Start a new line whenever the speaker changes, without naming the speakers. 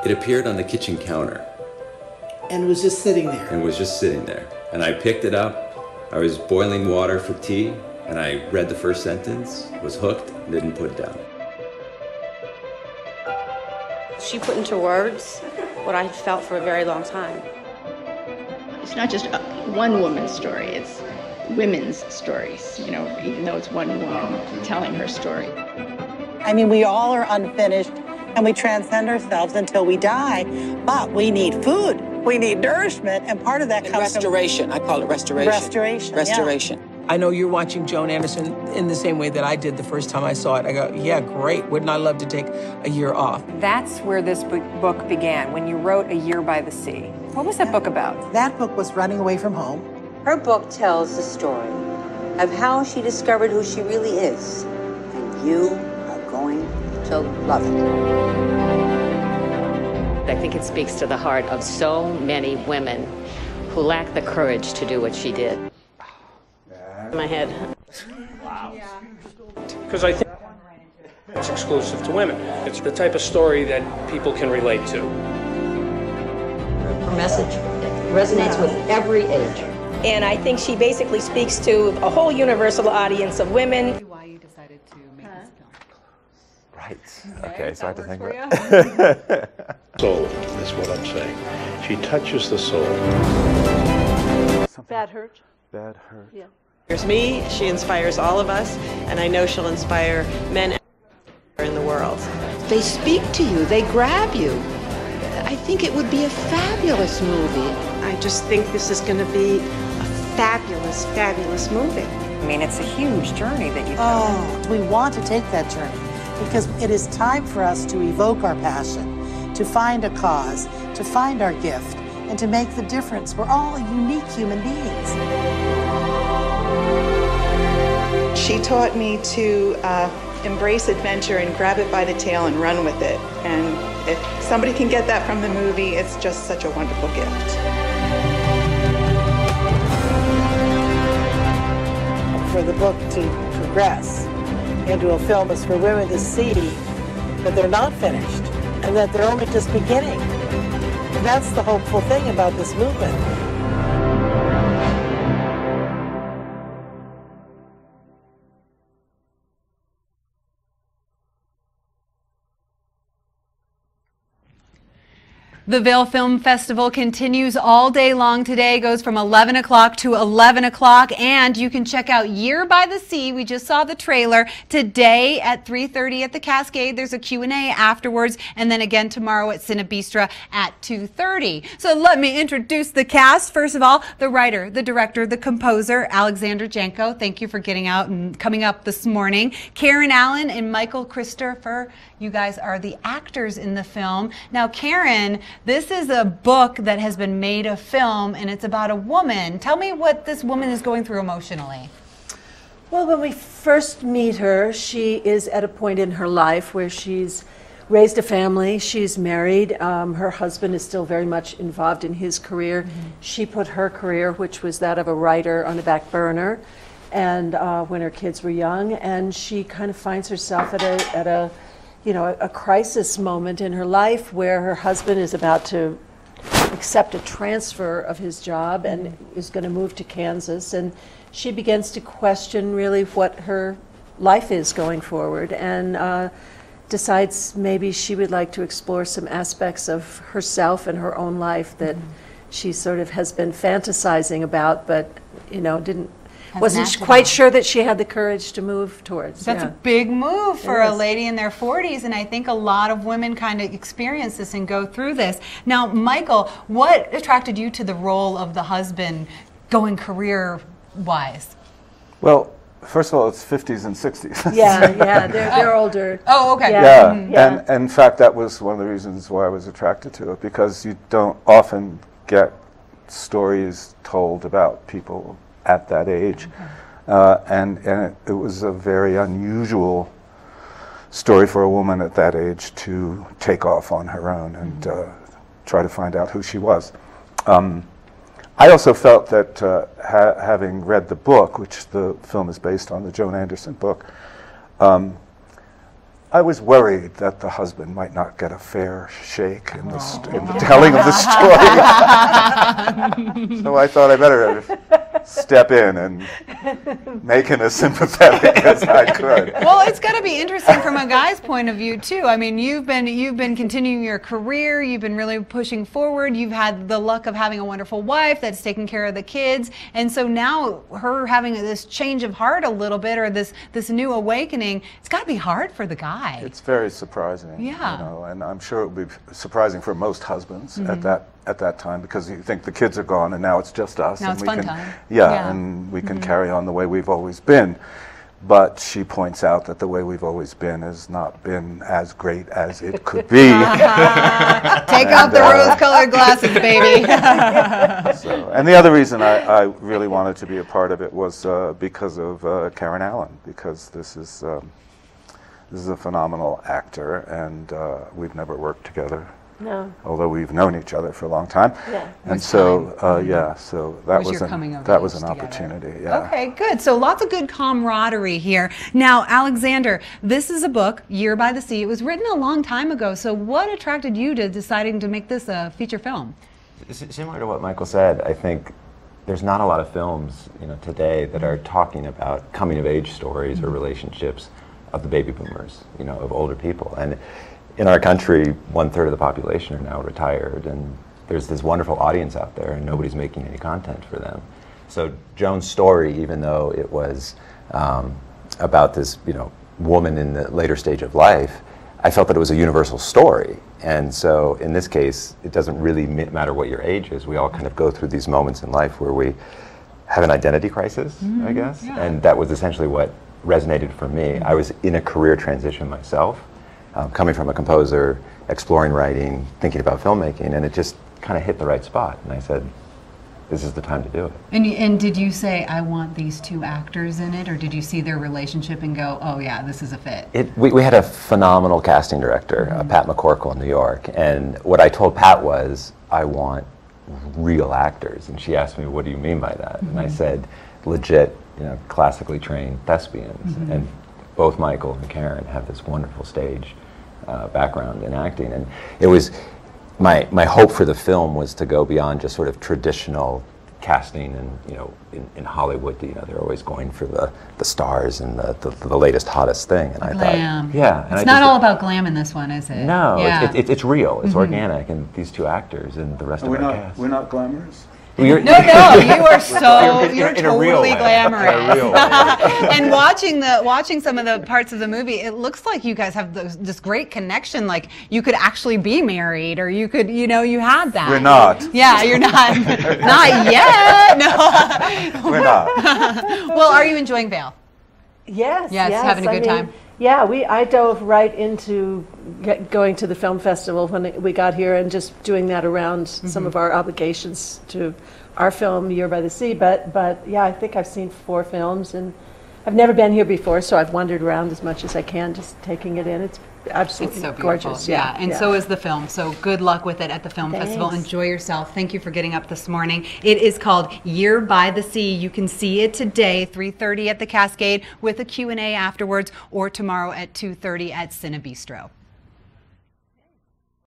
It appeared on the kitchen counter.
And was just sitting there.
And was just sitting there. And I picked it up. I was boiling water for tea, and I read the first sentence, was hooked, and didn't put it down.
She put into words what I felt for a very long time.
It's not just one woman's story, it's women's stories, you know, even though it's one woman telling her story.
I mean, we all are unfinished and we transcend ourselves until we die, but we need food, we need nourishment, and part of that comes
restoration. I call it restoration.
Restoration.
Restoration.
Yeah.
I know you're watching Joan Anderson in the same way that I did the first time I saw it. I go, yeah, great. Wouldn't I love to take a year off?
That's where this book began, when you wrote A Year by the Sea. What was that book about?
That book was running away from home.
Her book tells the story of how she discovered who she really is, and you are going to love it.
I think it speaks to the heart of so many women who lack the courage to do what she did.
My head.
Wow. Because I think it's exclusive to women. It's the type of story that people can relate to.
Her message resonates with every age.
And I think she basically speaks to a whole universal audience of women.
Why you decided to make this film?
Right. Okay, so I had to think about it.
Soul is what I'm saying. She touches the soul.
Bad hurt.
Bad hurt.
Yeah.
Inspires me, she inspires all of us, and I know she'll inspire men in the world.
They speak to you, they grab you. I think it would be a fabulous movie.
I just think this is going to be a fabulous, fabulous movie.
I mean, it's a huge journey that you've
done. We want to take that journey because it is time for us to evoke our passion, to find a cause, to find our gift, and to make the difference. We're all unique human beings.
She taught me to embrace adventure and grab it by the tail and run with it. And if somebody can get that from the movie, it's just such a wonderful gift.
For the book to progress into a film is for women to see that they're not finished and that they're only just beginning. And that's the hopeful thing about this movement.
The Vail Film Festival continues all day long today, goes from 11 o'clock to 11 o'clock, and you can check out Year by the Sea. We just saw the trailer today at 3:30 at the Cascade. There's a Q&A afterwards, and then again tomorrow at Cinebistra at 2:30. So let me introduce the cast. First of all, the writer, the director, the composer, Alexander Janko. Thank you for getting out and coming up this morning. Karen Allen and Michael Cristofer, you guys are the actors in the film. Now, Karen, this is a book that has been made a film, and it's about a woman. Tell me what this woman is going through emotionally.
Well, when we first meet her, she is at a point in her life where she's raised a family, she's married, her husband is still very much involved in his career. She put her career, which was that of a writer, on the back burner, and when her kids were young, and she kind of finds herself at a you know, a crisis moment in her life where her husband is about to accept a transfer of his job and is going to move to Kansas, and she begins to question really what her life is going forward, and decides maybe she would like to explore some aspects of herself and her own life that she sort of has been fantasizing about, but you know, wasn't quite sure that she had the courage to move towards.
That's a big move for a lady in their 40s, and I think a lot of women kind of experience this and go through this. Now, Michael, what attracted you to the role of the husband going career-wise?
Well, first of all, it's 50s and 60s.
Yeah, they're older.
Oh, okay.
Yeah, and in fact, that was one of the reasons why I was attracted to it, because you don't often get stories told about people at that age, and it was a very unusual story for a woman at that age to take off on her own and try to find out who she was. I also felt that having read the book, which the film is based on, the Joan Anderson book, I was worried that the husband might not get a fair shake in the telling of the story. So I thought I better step in and make him as sympathetic as I could.
Well, it's got to be interesting from a guy's point of view too. I mean, you've been continuing your career. You've been really pushing forward. You've had the luck of having a wonderful wife that's taking care of the kids, and so now her having this change of heart a little bit, or this new awakening, it's got to be hard for the guy.
It's very surprising.
Yeah.
You know, and I'm sure it would be surprising for most husbands at that time, because you think the kids are gone and now it's just us.
Now
and
it's
we
fun
can,
time.
Yeah, and we can carry on the way we've always been. But she points out that the way we've always been has not been as great as it could be.
Take off the rose-colored glasses, baby.
And the other reason I really wanted to be a part of it was because of Karen Allen, because this is a phenomenal actor, and we've never worked together.
No.
Although we've known each other for a long time.
Yeah.
And so, so that was an opportunity. Yeah.
Okay, good. So lots of good camaraderie here. Now, Alexander, this is a book, Year by the Sea. It was written a long time ago. So what attracted you to deciding to make this a feature film?
Similar to what Michael said, I think there's not a lot of films, today that are talking about coming-of-age stories or relationships of the baby boomers, of older people. And in our country, 1/3 of the population are now retired, and there's this wonderful audience out there, and nobody's making any content for them. So Joan's story, even though it was about this, woman in the later stage of life, I felt that it was a universal story. And so in this case, it doesn't really matter what your age is. We all kind of go through these moments in life where we have an identity crisis, I guess, and that was essentially what resonated for me. I was in a career transition myself. Coming from a composer, exploring writing, thinking about filmmaking, and it just kind of hit the right spot. And I said, this is the time to do it.
And did you say, I want these two actors in it, or did you see their relationship and go, oh yeah, this is a fit?
We had a phenomenal casting director, Pat McCorkle in New York, and what I told Pat was, I want real actors. And she asked me, what do you mean by that? And I said, legit, classically trained thespians. And both Michael and Karen have this wonderful stage background in acting, and it was my hope for the film was to go beyond just sort of traditional casting, and in Hollywood, they're always going for the stars and the latest hottest thing, and I thought, yeah, and
it's not all about glam in this one, is it?
No, it's real, it's organic, and these two actors and the rest of our cast.
We're not glamorous.
No, you are you're totally glamorous. And watching some of the parts of the movie, it looks like you guys have this great connection. Like you could actually be married, or you could, you had that.
We're not.
Yeah, you're not. Not yet. No.
We're not.
Well, are you enjoying Vail?
Yes.
Yes, having a good time.
Yeah, I dove right into going to the film festival when we got here and just doing that around some of our obligations to our film, Year by the Sea. But yeah, I think I've seen 4 films, and I've never been here before, so I've wandered around as much as I can, just taking it in. It's absolutely
so
gorgeous.
Yeah, and so is the film. So good luck with it at the film
Thanks.
festival. Enjoy yourself. Thank you for getting up this morning. It is called Year by the Sea. You can see it today, 3:30 at the Cascade, with a Q&A afterwards, or tomorrow at 2:30 at Cine Bistro.